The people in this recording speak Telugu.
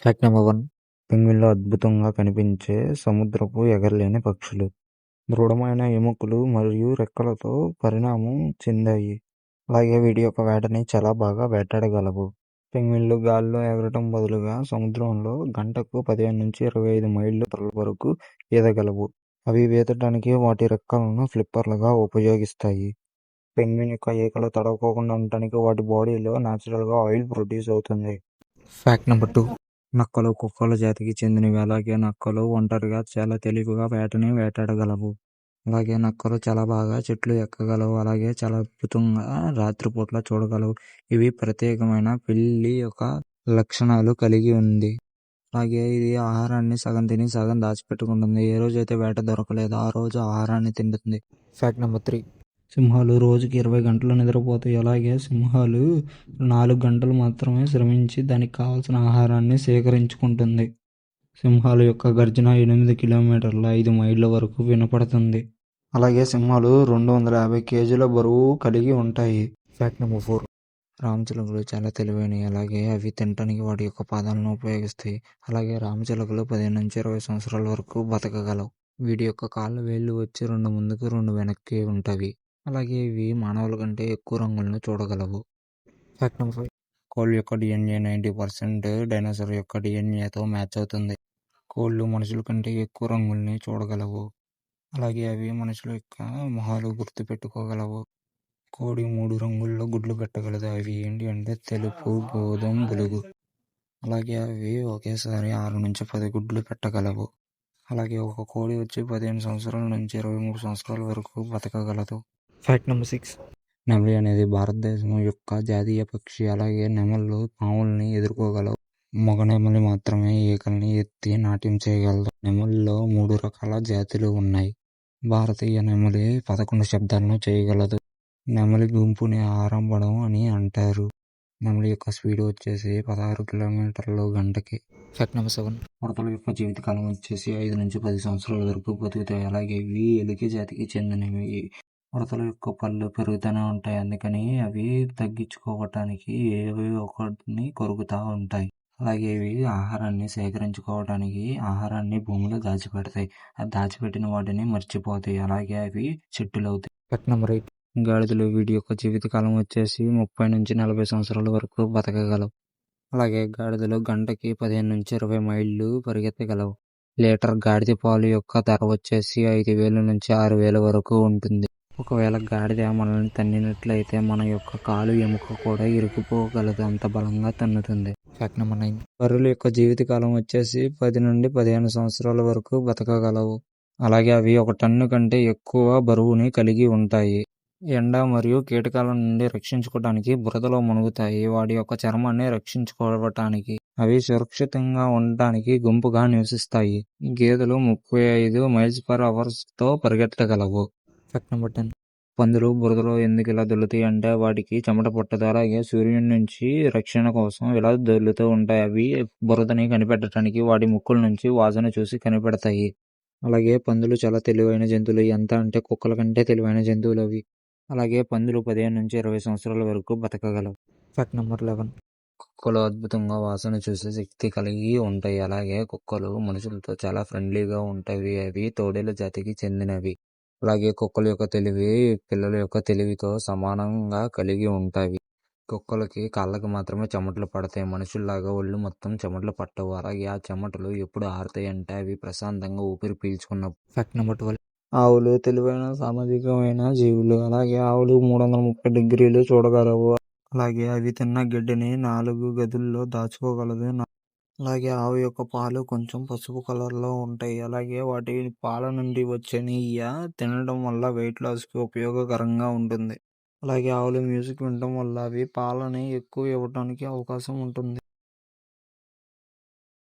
Fact number 1. పెంగ్విన్లు అద్భుతంగా కనిపించే సముద్రపు ఎగరలేని పక్షులు. దృఢమైన ఎముకలు మరియు రెక్కలతో పరిణామం చెందాయి. అలాగే వీటి యొక్క వేటని చాలా బాగా వేటాడగలవు. పెంగ్విన్లు గాలిలో ఎగరటం బదులుగా సముద్రంలో గంటకు 15-25 మైళ్ళ వరకు ఈదగలవు. అవి ఈదటానికి వాటి రెక్కలను ఫ్లిప్పర్లుగా ఉపయోగిస్తాయి. పెంగ్విన్ యొక్క ఈకలు తడవకుండా ఉండటానికి వాటి బాడీలో న్యాచురల్గా ఆయిల్ ప్రొడ్యూస్ అవుతుంది. Fact number 2. నక్కలు కుక్కల జాతికి చెందినవి. అలాగే నక్కలు ఒంటరిగా చాలా తెలివిగా వేటని వేటాడగలవు. అలాగే నక్కలు చాలా బాగా చెట్లు ఎక్కగలవు. అలాగే చాలా అద్భుతంగా రాత్రిపూట్ల చూడగలవు. ఇవి ప్రత్యేకమైన పిల్లి యొక్క లక్షణాలు కలిగి ఉంది. అలాగే ఇది ఆహారాన్ని సగం తిని సగం దాచిపెట్టుకుంటుంది. ఏ రోజైతే వేట దొరకలేదో ఆ రోజు ఆహారాన్ని తింటుంది. Fact number 3. సింహాలు రోజుకి 20 గంటలు నిద్రపోతాయి. అలాగే సింహాలు 4 గంటలు మాత్రమే శ్రమించి దానికి కావాల్సిన ఆహారాన్ని సేకరించుకుంటుంది. సింహాల యొక్క గర్జన 8 కిలోమీటర్ల 5 మైళ్ళ వరకు వినపడుతుంది. అలాగే సింహాలు 250 కేజీల బరువు కలిగి ఉంటాయి. Fact number 4. రామచిలుకలు చాలా తెలివైనవి. అలాగే అవి తినటానికి వాటి యొక్క పాదాలను ఉపయోగిస్తాయి. అలాగే రామచిలుకలు 15-20 సంవత్సరాల వరకు బతకగలవు. వీటి యొక్క కాళ్ళ వేళ్ళు వచ్చి 2 ముందుకు 2 వెనక్కి ఉంటవి. అలాగే ఇవి మానవుల కంటే ఎక్కువ రంగులను చూడగలవు. Fact number 5. కోళ్ళ యొక్క DNA 90% డైనోసార్ యొక్క DNAతో మ్యాచ్ అవుతుంది. కోళ్ళు మనుషుల కంటే ఎక్కువ రంగుల్ని చూడగలవు. అలాగే అవి మనుషుల యొక్క మొహాలు గుర్తు పెట్టుకోగలవు. కోడి 3 రంగుల్లో గుడ్లు పెట్టగలదు. అవి ఏంటి అంటే తెలుపు, గోధుమ, బులుగు. అలాగే అవి ఒకేసారి 6-10 గుడ్లు పెట్టగలవు. అలాగే ఒక కోడి వచ్చి 15 సంవత్సరాల నుంచి 23 సంవత్సరాల వరకు బతకగలదు. Fact number 6. నెమలి అనేది భారతదేశం యొక్క జాతీయ పక్షి. అలాగే నెమళ్ళు పాముల్ని ఎదుర్కోగలవు. మగ నెమలి మాత్రమే ఈకల్ని ఎత్తి నాట్యం చేయగలదు. నెమలిలో 3 రకాల జాతులు ఉన్నాయి. భారతీయ నెమలి 11 శబ్దాలను చేయగలదు. నెమలి గుంపుని ఆరంభడం అని అంటారు. నెమలి యొక్క స్పీడ్ వచ్చేసి 16 కిలోమీటర్లు గంటకి. Fact number 7. ఉడతల యొక్క జీవితకాలం వచ్చేసి 5-10 సంవత్సరాల వరకు బతుకుతాయి. అలాగే ఇవి ఎలుక జాతికి చెందినవి. ఉడతల యొక్క పళ్ళు పెరుగుతూనే ఉంటాయి. అందుకని అవి తగ్గించుకోవటానికి ఏవో ఒకటిని కొరుకుతూ ఉంటాయి. అలాగే ఇవి ఆహారాన్ని సేకరించుకోవడానికి ఆహారాన్ని భూమిలో దాచిపెడతాయి. అది దాచిపెట్టిన వాటిని మర్చిపోతాయి. అలాగే అవి చెట్టులవుతాయి. Fact number 8. గాడిదలు వీటి యొక్క జీవితకాలం వచ్చేసి 30-40 సంవత్సరాల వరకు బతకగలవు. అలాగే గాడిదలు గంటకి 15-20 మైళ్ళు పరిగెత్తగలవు. లీటర్ గాడిద పాలు యొక్క ధర వచ్చేసి 5,000-6,000 వరకు ఉంటుంది. ఒకవేళ గాడిద మనల్ని తన్నినట్లయితే మన యొక్క కాలు ఎముక కూడా ఇరుక్కుపోగలదు. అంత బలంగా తన్నుతుంది. Fact number 9. బర్రెల యొక్క జీవితకాలం వచ్చేసి 10-15 సంవత్సరాల వరకు బతకగలవు. అలాగే అవి 1 టన్ను కంటే ఎక్కువ బరువుని కలిగి ఉంటాయి. ఎండ మరియు కీటకాల నుండి రక్షించుకోవడానికి బురదలో మునుగుతాయి. వాటి యొక్క చర్మాన్ని రక్షించుకోవటానికి అవి సురక్షితంగా ఉండటానికి గుంపుగా నివసిస్తాయి. గేదెలు 35 మైల్స్/అవర్తో పరిగెత్తగలవు. Fact number 10. పందులు బురదలో ఎందుకు ఇలా దొర్లుతాయి అంటే వాటికి చెమట పట్టదు. అలాగే సూర్యుడి నుంచి రక్షణ కోసం ఇలా దొర్లుతూ ఉంటాయి. అవి బురదని కనిపెట్టడానికి వాటి ముక్కుల నుంచి వాసన చూసి కనిపెడతాయి. అలాగే పందులు చాలా తెలివైన జంతువులు. ఎంత అంటే కుక్కల కంటే తెలివైన జంతువులు అవి. అలాగే పందులు 15-20 సంవత్సరాల వరకు బతకగలవు. Fact number 11. కుక్కలు అద్భుతంగా వాసన చూసే శక్తి కలిగి ఉంటాయి. అలాగే కుక్కలు మనుషులతో చాలా ఫ్రెండ్లీగా ఉంటాయి. అవి తోడేళ్ల జాతికి చెందినవి. అలాగే కుక్కల యొక్క తెలివి పిల్లల యొక్క తెలివితో సమానంగా కలిగి ఉంటాయి. కుక్కలకి కాళ్ళకి మాత్రమే చెమటలు పడతాయి. మనుషుల్లాగా ఒళ్ళు మొత్తం చెమటలు పట్టవు. అలాగే ఆ చెమటలు ఎప్పుడు ఆరుతాయి అంటే అవి ప్రశాంతంగా ఊపిరి పీల్చుకున్నప్పుడు. Fact number 12. ఆవులు తెలివైన సామాజికమైన జీవులు. అలాగే ఆవులు 330 డిగ్రీలు చూడగలవు. అలాగే అవి తిన్న గడ్డిని 4 గదుల్లో దాచుకోగలదు. అలాగే ఆవు యొక్క పాలు కొంచెం పసుపు కలర్లో ఉంటాయి. అలాగే వాటి పాల నుండి వచ్చే నెయ్యి తినడం వల్ల వెయిట్ లాస్కి ఉపయోగకరంగా ఉంటుంది. అలాగే ఆవులు మ్యూజిక్ వినడం వల్ల అవి పాలని ఎక్కువ ఇవ్వడానికి అవకాశం ఉంటుంది.